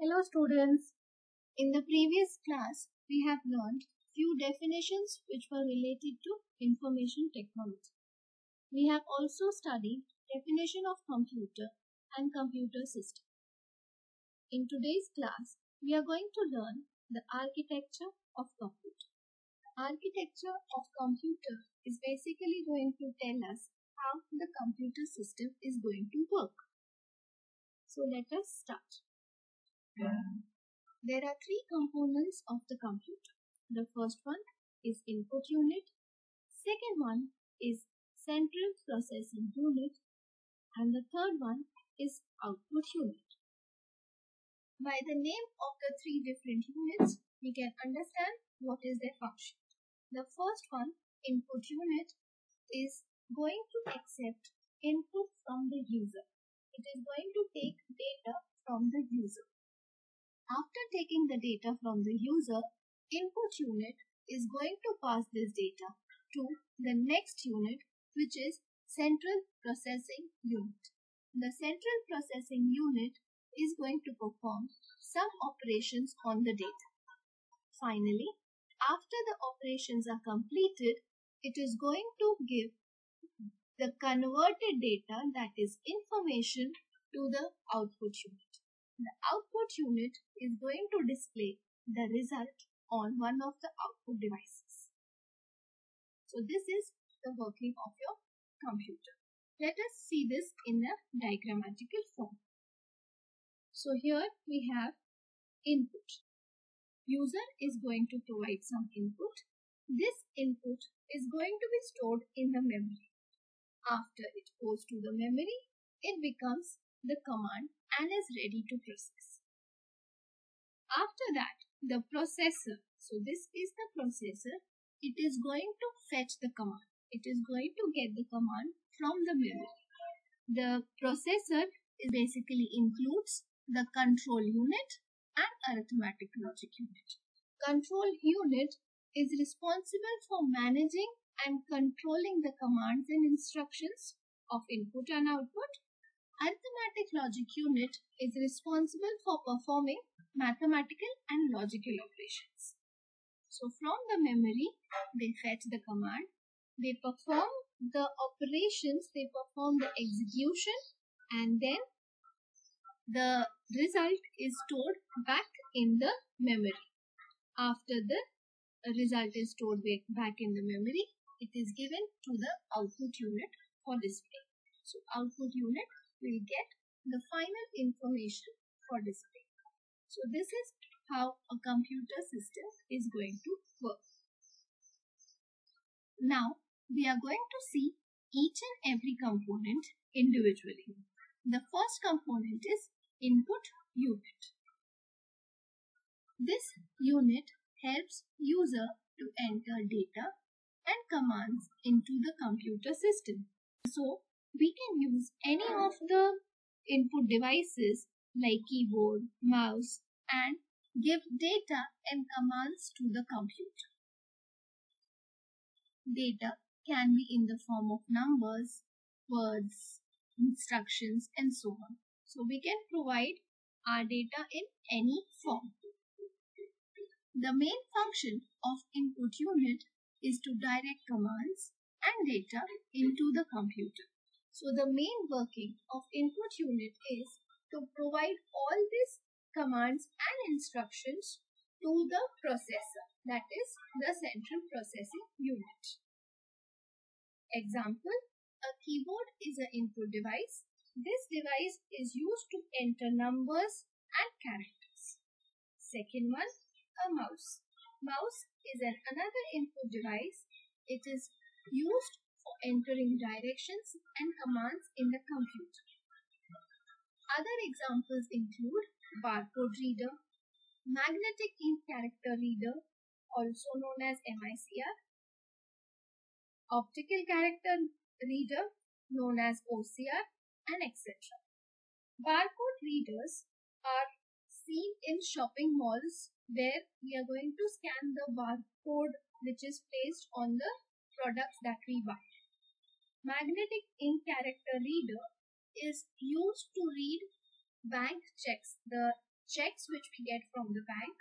Hello students. In the previous class, we have learned few definitions which were related to information technology. We have also studied definition of computer and computer system. In today's class, we are going to learn the architecture of computer. Architecture of computer is basically going to tell us how the computer system is going to work. So let us start. There are three components of the computer. The first one is input unit, second one is central processing unit, and the third one is output unit. By the name of the three different units, we can understand what is their function. The first one, input unit, is going to accept input from the user. It is going to take data from the user. After taking the data from the user, input unit is going to pass this data to the next unit, which is central processing unit. The central processing unit is going to perform some operations on the data. Finally, after the operations are completed, it is going to give the converted data, that is information, to the output unit. The output unit is going to display the result on one of the output devices. So this is the working of your computer. Let us see this in a diagrammatical form. So here we have input. User is going to provide some input. This input is going to be stored in the memory. After it goes to the memory, it becomes the command and is ready to process. After that, the processor, so this is the processor, it is going to fetch the command. It is going to get the command from the memory. The processor basically includes the control unit and arithmetic logic unit. Control unit is responsible for managing and controlling the commands and instructions of input and output. Arithmetic logic unit is responsible for performing mathematical and logical operations. So from the memory, they fetch the command, they perform the operations, they perform the execution, and then the result is stored back in the memory. After the result is stored back in the memory, it is given to the output unit for display. So output unit will get the final information for display. So this is how a computer system is going to work. Now we are going to see each and every component individually. The first component is input unit. This unit helps user to enter data and commands into the computer system. So we can use any of the input devices like keyboard, mouse, and give data and commands to the computer. Data can be in the form of numbers, words, instructions, and so on. So we can provide our data in any form. The main function of input unit is to direct commands and data into the computer. So the main working of input unit is to provide all these commands and instructions to the processor, that is the central processing unit. Example, a keyboard is an input device. This device is used to enter numbers and characters. Second one, a mouse. Mouse is another input device. It is used for entering directions and commands in the computer. Other examples include barcode reader, magnetic ink character reader, also known as MICR, optical character reader, known as OCR, and etc. Barcode readers are seen in shopping malls where we are going to scan the barcode which is placed on the products that we buy. Magnetic ink character reader is used to read bank checks, the checks which we get from the bank.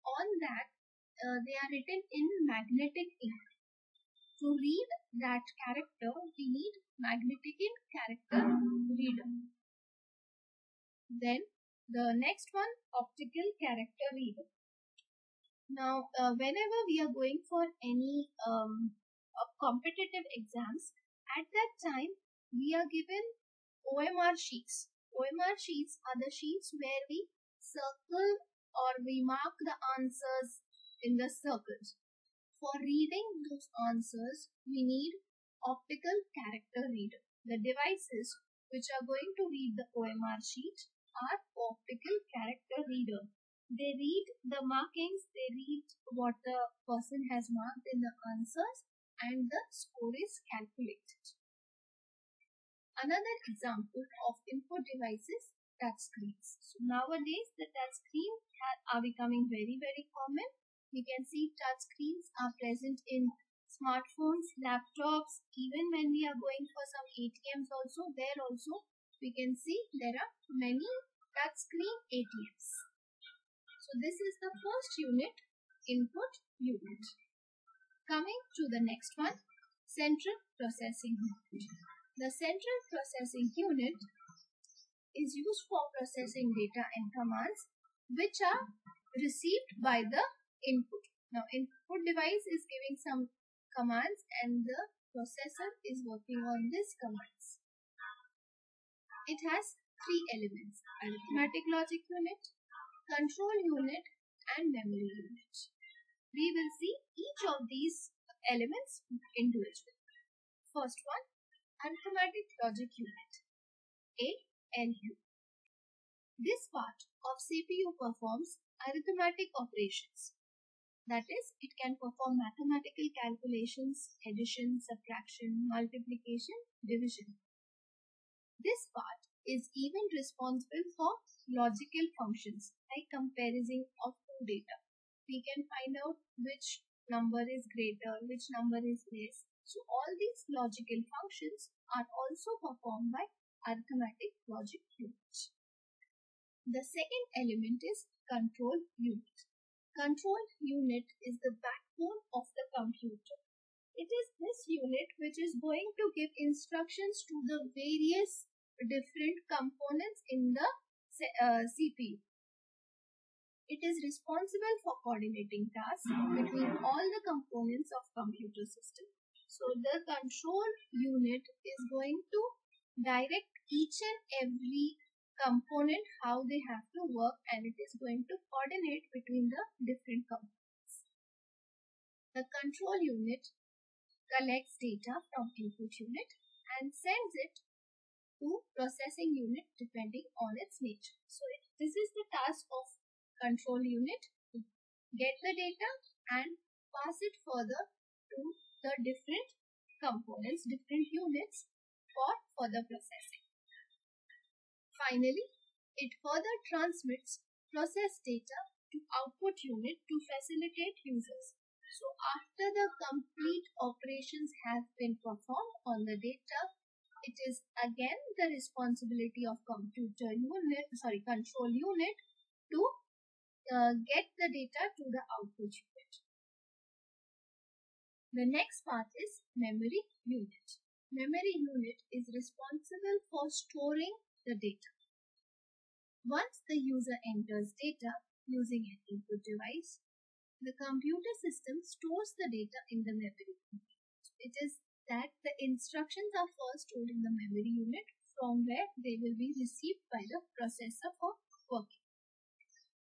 On that, they are written in magnetic ink. To read that character, we need magnetic ink character reader. Then the next one, optical character reader. Now, whenever we are going for any competitive exams, at that time we are given OMR sheets. OMR sheets are the sheets where we circle or we mark the answers in the circles. For reading those answers, we need optical character reader. The devices which are going to read the OMR sheet are optical character reader. They read the markings, they read what the person has marked in the answers, and the score is calculated. Another example of input devices, touch screens. So nowadays the touch screens are becoming very common. You can see touch screens are present in smartphones, laptops, even when we are going for some ATMs also, there also we can see there are many touch screen ATMs. So this is the first unit, input unit. Coming to the next one, central processing unit. The central processing unit is used for processing data and commands which are received by the input. Now, input device is giving some commands and the processor is working on these commands. It has three elements: arithmetic logic unit, control unit, and memory unit. We will see each of these elements individually. First one, arithmetic logic unit, ALU. This part of CPU performs arithmetic operations. That is, it can perform mathematical calculations, addition, subtraction, multiplication, division. This part is even responsible for logical functions like comparison of two data. We can find out which number is greater, which number is less. So all these logical functions are also performed by arithmetic logic unit. The second element is control unit. Control unit is the backbone of the computer. It is this unit which is going to give instructions to the various different components in the CPU. It is responsible for coordinating tasks between all the components of computer system. So the control unit is going to direct each and every component how they have to work, and it is going to coordinate between the different components. The control unit collects data from input unit and sends it to processing unit depending on its nature. So this is the task of control unit, to get the data and pass it further to the different components, different units for further processing. Finally, it further transmits processed data to output unit to facilitate users. So after the complete operations have been performed on the data, it is again the responsibility of control unit to get the data to the output unit. The next part is memory unit. Memory unit is responsible for storing the data. Once the user enters data using an input device, the computer system stores the data in the memory unit. It is that the instructions are first stored in the memory unit, from where they will be received by the processor for working.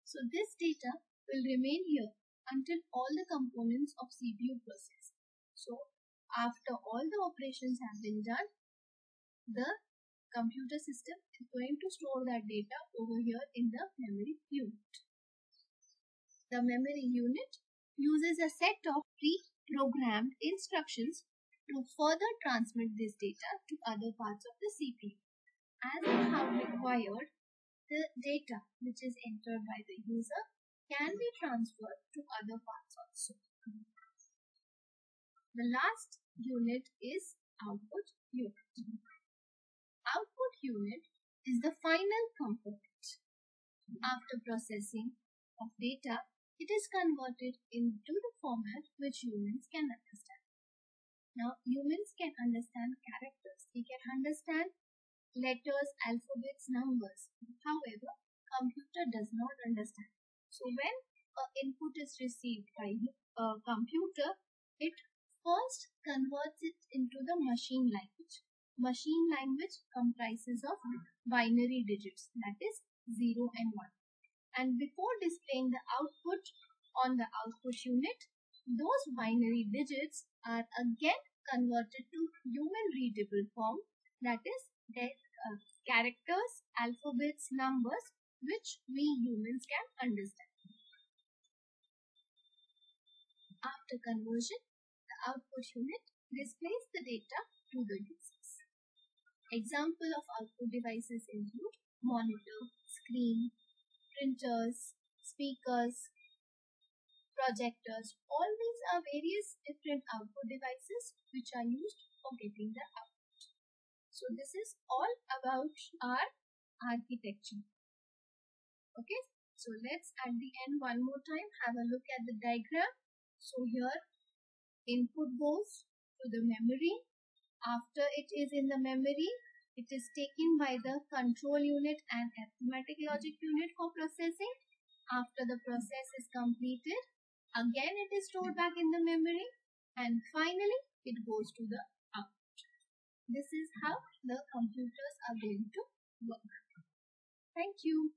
So this data will remain here until all the components of CPU process. So after all the operations have been done, the computer system is going to store that data over here in the memory unit. The memory unit uses a set of pre-programmed instructions to further transmit this data to other parts of the CPU. As and how required, the data which is entered by the user can be transferred to other parts also. The last unit is output unit. Output unit is the final component. After processing of data, it is converted into the format which humans can understand. Now, humans can understand characters. We can understand letters, alphabets, numbers. However, computer does not understand. So when an input is received by a computer, it first converts it into the machine language. Machine language comprises of binary digits, that is 0 and 1. And before displaying the output on the output unit, those binary digits are again converted to human readable form, that is their characters, alphabets, numbers, which we humans can understand. After conversion, the output unit displays the data to the users. Example of output devices include monitor, screen, printers, speakers, projectors. All these are various different output devices which are used for getting the output. So this is all about our architecture. Okay, so let's at the end one more time have a look at the diagram. So here input goes to the memory. After it is in the memory, it is taken by the control unit and arithmetic logic unit for processing. After the process is completed, again it is stored back in the memory, and finally it goes to the output. This is how the computers are going to work. Thank you.